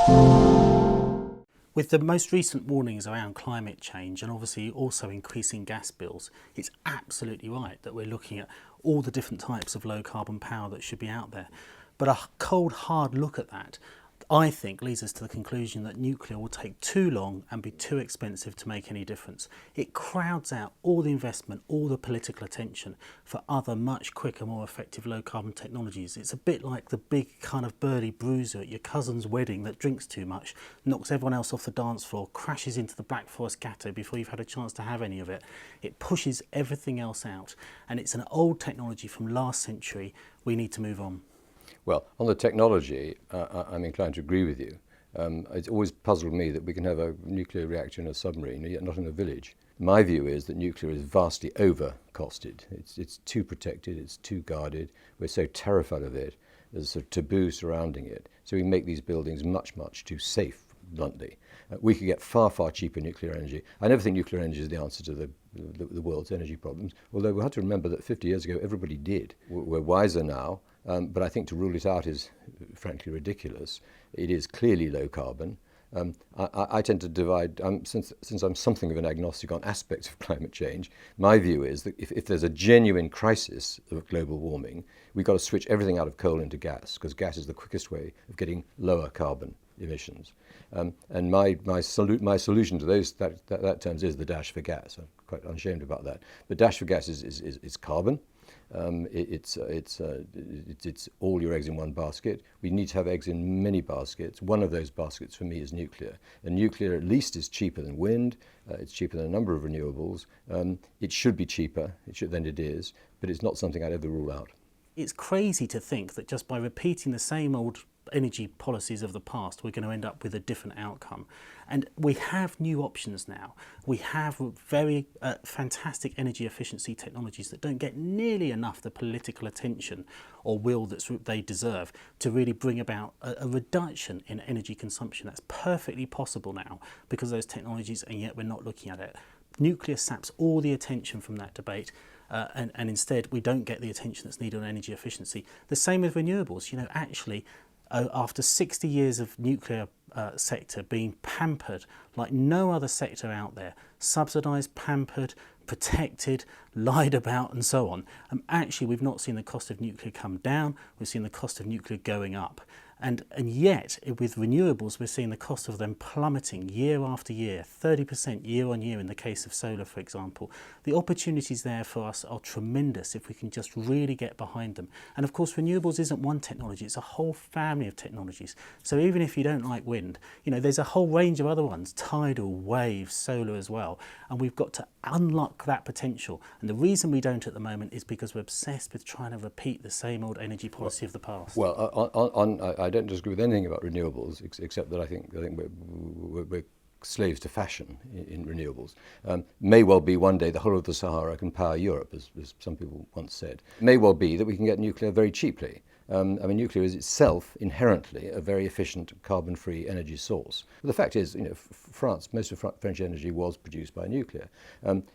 With the most recent warnings around climate change and obviously also increasing gas bills, it's absolutely right that we're looking at all the different types of low carbon power that should be out there. But a cold, hard look at that, I think, leads us to the conclusion that nuclear will take too long and be too expensive to make any difference. It crowds out all the investment, all the political attention for other much quicker, more effective low carbon technologies. It's a bit like the big kind of burly bruiser at your cousin's wedding that drinks too much, knocks everyone else off the dance floor, crashes into the Black Forest Gatto before you've had a chance to have any of it. It pushes everything else out, and it's an old technology from last century. We need to move on. Well, on the technology, I'm inclined to agree with you. It's always puzzled me that we can have a nuclear reactor in a submarine, yet not in a village. My view is that nuclear is vastly over-costed. It's too protected, it's too guarded. We're so terrified of it. There's a sort of taboo surrounding it. So we make these buildings much, much too safe, bluntly. We could get far, far cheaper nuclear energy. I never think nuclear energy is the answer to the world's energy problems, although we have to remember that 50 years ago everybody did. We're wiser now. But I think to rule it out is frankly ridiculous. It is clearly low carbon. I tend to divide, since I'm something of an agnostic on aspects of climate change, my view is that if there's a genuine crisis of global warming, we've got to switch everything out of coal into gas, because gas is the quickest way of getting lower carbon emissions. And my solution to that terms is the dash for gas. I'm quite unashamed about that. But dash for gas is carbon. It's all your eggs in one basket. We need to have eggs in many baskets. One of those baskets for me is nuclear. And nuclear at least is cheaper than wind. It's cheaper than a number of renewables. It should be cheaper than it is, but it's not something I'd ever rule out. It's crazy to think that just by repeating the same old energy policies of the past, we're going to end up with a different outcome. And we have new options now. We have very fantastic energy efficiency technologies that don't get nearly enough the political attention or will that they deserve to really bring about a reduction in energy consumption. That's perfectly possible now because of those technologies, and yet we're not looking at it. Nuclear saps all the attention from that debate. And instead we don't get the attention that's needed on energy efficiency. The same with renewables. Actually, after 60 years of nuclear sector being pampered like no other sector out there, subsidised, pampered, protected, lied about and so on, actually we've not seen the cost of nuclear come down, we've seen the cost of nuclear going up. And yet, with renewables, we're seeing the cost of them plummeting year after year, 30% year on year in the case of solar, for example. The opportunities there for us are tremendous if we can just really get behind them. And of course, renewables isn't one technology, it's a whole family of technologies. So even if you don't like wind, there's a whole range of other ones, tidal, wave, solar as well. And we've got to unlock that potential. And the reason we don't at the moment is because we're obsessed with trying to repeat the same old energy policy of the past. Well, I don't disagree with anything about renewables, except that I think we're slaves to fashion in renewables. May well be one day the whole of the Sahara can power Europe, as some people once said. May well be that we can get nuclear very cheaply. Nuclear is itself inherently a very efficient carbon-free energy source. But the fact is, most of French energy was produced by nuclear.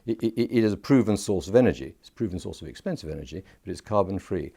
It is a proven source of energy. It's a proven source of expensive energy, but it's carbon-free.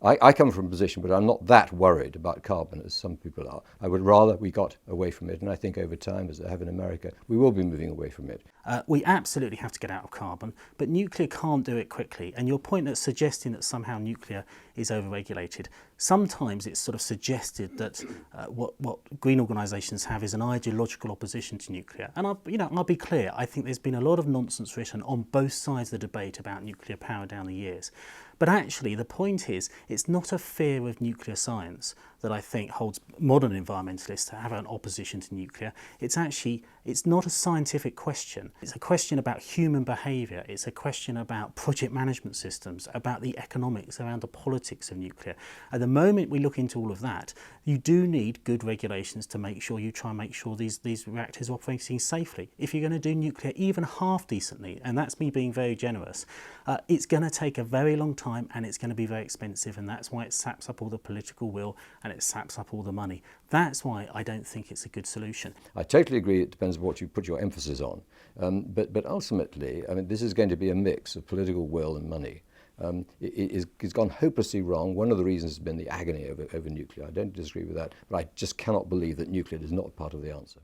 I come from a position, but I'm not that worried about carbon as some people are. I would rather we got away from it, and I think over time, as I have in America, we will be moving away from it. We absolutely have to get out of carbon, but nuclear can't do it quickly. And your point that suggesting that somehow nuclear is overregulated, sometimes it's sort of suggested that what green organisations have is an ideological opposition to nuclear. And I'll be clear, I think there's been a lot of nonsense written on both sides of the debate about nuclear power down the years. But actually, the point is, it's not a fear of nuclear science that I think holds modern environmentalists to have an opposition to nuclear. It's not a scientific question. It's a question about human behaviour. It's a question about project management systems, about the economics, around the politics of nuclear. At the moment we look into all of that, you do need good regulations to make sure you try and make sure these reactors are operating safely. If you're going to do nuclear even half decently, and that's me being very generous, it's going to take a very long time and it's going to be very expensive, and that's why it saps up all the political will and it saps up all the money. That's why I don't think it's a good solution. I totally agree. It depends on what you put your emphasis on. But ultimately, this is going to be a mix of political will and money. It's gone hopelessly wrong. One of the reasons has been the agony over nuclear. I don't disagree with that, but I just cannot believe that nuclear is not part of the answer.